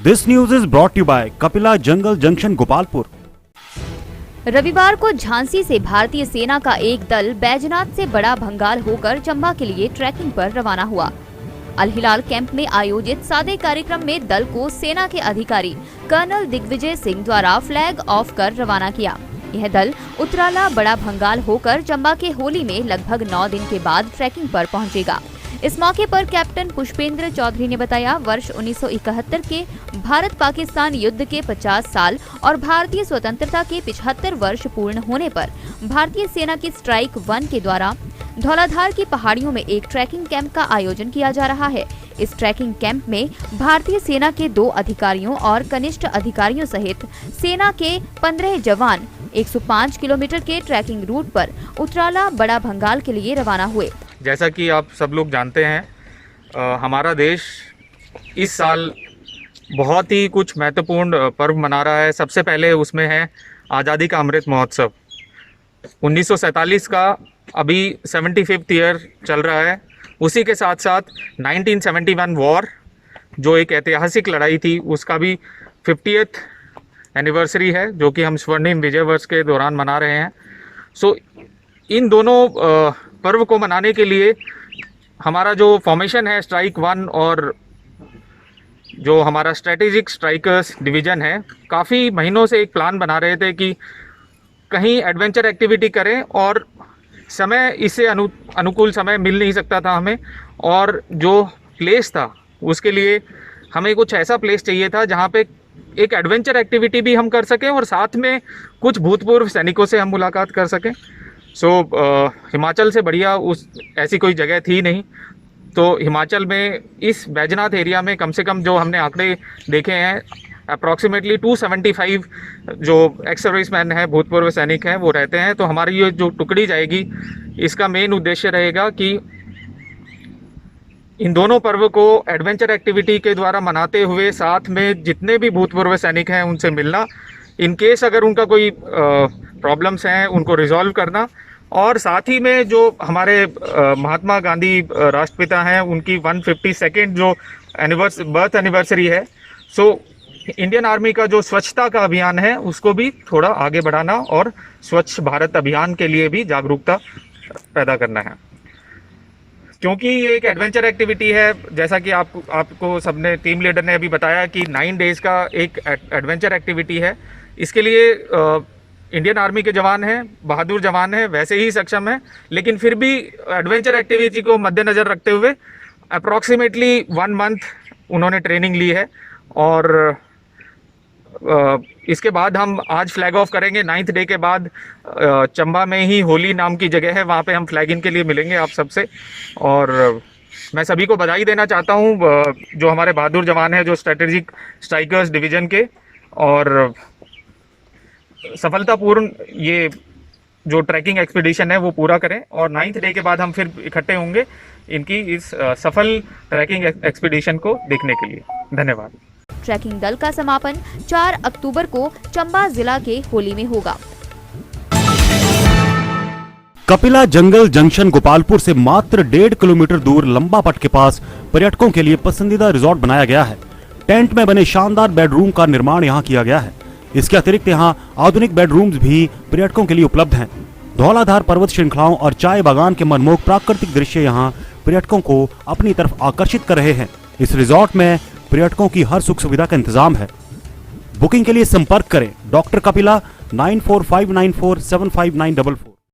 This news is brought you by Kapila jungle junction Gopalpur. रविवार को झांसी से भारतीय सेना का एक दल बैजनाथ से बड़ा भंगाल होकर चंबा के लिए ट्रैकिंग पर रवाना हुआ। अल हिलाल कैंप में आयोजित सादे कार्यक्रम में दल को सेना के अधिकारी कर्नल दिग्विजय सिंह द्वारा फ्लैग ऑफ कर रवाना किया। यह दल उतराला बड़ा भंगाल होकर चंबा के होली में लगभग 9 दिन के बाद ट्रैकिंग पर पहुंचेगा। इस मौके पर कैप्टन पुष्पेंद्र चौधरी ने बताया, वर्ष 1971 के भारत पाकिस्तान युद्ध के 50 साल और भारतीय स्वतंत्रता के 75 वर्ष पूर्ण होने पर भारतीय सेना की स्ट्राइक 1 के द्वारा धौलाधार की पहाड़ियों में एक ट्रैकिंग कैंप का आयोजन किया जा रहा है। इस ट्रैकिंग कैंप में भारतीय सेना के 2 अधिकारियों और कनिष्ठ अधिकारियों सहित सेना के 15 जवान 105 किलोमीटर के ट्रैकिंग रूट पर उतराला बड़ा भंगाल के लिए रवाना हुए। जैसा कि आप सब लोग जानते हैं, हमारा देश इस साल बहुत ही कुछ महत्वपूर्ण पर्व मना रहा है। सबसे पहले उसमें है आज़ादी का अमृत महोत्सव। 1947 का अभी 75th ईयर चल रहा है। उसी के साथ साथ 1971 वॉर, जो एक ऐतिहासिक लड़ाई थी, उसका भी 50th एनिवर्सरी है, जो कि हम स्वर्णिम विजय वर्ष के दौरान मना रहे हैं। सो इन दोनों पर्व को मनाने के लिए हमारा जो फॉर्मेशन है स्ट्राइक 1 और जो हमारा स्ट्रेटेजिक स्ट्राइकर्स डिवीज़न है, काफ़ी महीनों से एक प्लान बना रहे थे कि कहीं एडवेंचर एक्टिविटी करें, और समय इससे अनुकूल समय मिल नहीं सकता था हमें। और जो प्लेस था उसके लिए हमें कुछ ऐसा प्लेस चाहिए था जहाँ पे एक एडवेंचर एक्टिविटी भी हम कर सकें और साथ में कुछ भूतपूर्व सैनिकों से हम मुलाकात कर सकें। हिमाचल से बढ़िया ऐसी कोई जगह थी नहीं। तो हिमाचल में इस बैजनाथ एरिया में कम से कम जो हमने आंकड़े देखे हैं, अप्रॉक्सीमेटली 275 जो एक्स सर्विसमैन हैं, भूतपूर्व सैनिक हैं, वो रहते हैं। तो हमारी ये जो टुकड़ी जाएगी, इसका मेन उद्देश्य रहेगा कि इन दोनों पर्व को एडवेंचर एक्टिविटी के द्वारा मनाते हुए साथ में जितने भी भूतपूर्व सैनिक हैं उनसे मिलना, इन केस अगर उनका कोई प्रॉब्लम्स हैं उनको रिजॉल्व करना, और साथ ही में जो हमारे महात्मा गांधी राष्ट्रपिता हैं उनकी 152nd जो बर्थ एनिवर्सरी है, सो इंडियन आर्मी का जो स्वच्छता का अभियान है उसको भी थोड़ा आगे बढ़ाना और स्वच्छ भारत अभियान के लिए भी जागरूकता पैदा करना है। क्योंकि ये एक एडवेंचर एक्टिविटी है, जैसा कि आपको सबने, टीम लीडर ने अभी बताया कि 9 डेज़ का एक एडवेंचर एक्टिविटी है। इसके लिए इंडियन आर्मी के जवान हैं, बहादुर जवान हैं, वैसे ही सक्षम हैं, लेकिन फिर भी एडवेंचर एक्टिविटी को मद्देनज़र रखते हुए अप्रॉक्सीमेटली 1 मंथ उन्होंने ट्रेनिंग ली है। और इसके बाद हम आज फ्लैग ऑफ करेंगे। 9th डे के बाद चंबा में ही होली नाम की जगह है, वहाँ पे हम फ्लैग इन के लिए मिलेंगे आप सबसे। और मैं सभी को बधाई देना चाहता हूँ, जो हमारे बहादुर जवान हैं, जो स्ट्रेटेजिक स्ट्राइकर्स डिवीज़न के, और सफलतापूर्ण ये जो ट्रैकिंग एक्सपीडिशन है वो पूरा करें। और 9th डे के बाद हम फिर इकट्ठे होंगे इनकी इस सफल ट्रैकिंग एक्सपीडिशन को देखने के लिए। धन्यवाद। ट्रैकिंग दल का समापन 4 अक्टूबर को चंबा जिला के होली में होगा। कपिला जंगल जंक्शन गोपालपुर से मात्र 1.5 किलोमीटर दूर लंबापट के पास पर्यटकों के लिए पसंदीदा रिजॉर्ट बनाया गया है। टेंट में बने शानदार बेडरूम का निर्माण यहाँ किया गया है। इसके अतिरिक्त यहाँ आधुनिक बेडरूम्स भी पर्यटकों के लिए उपलब्ध हैं। धौलाधार पर्वत श्रृंखलाओं और चाय बागान के मनमोहक प्राकृतिक दृश्य यहाँ पर्यटकों को अपनी तरफ आकर्षित कर रहे हैं। इस रिजॉर्ट में पर्यटकों की हर सुख सुविधा का इंतजाम है। बुकिंग के लिए संपर्क करें डॉक्टर कपिला 9459475944।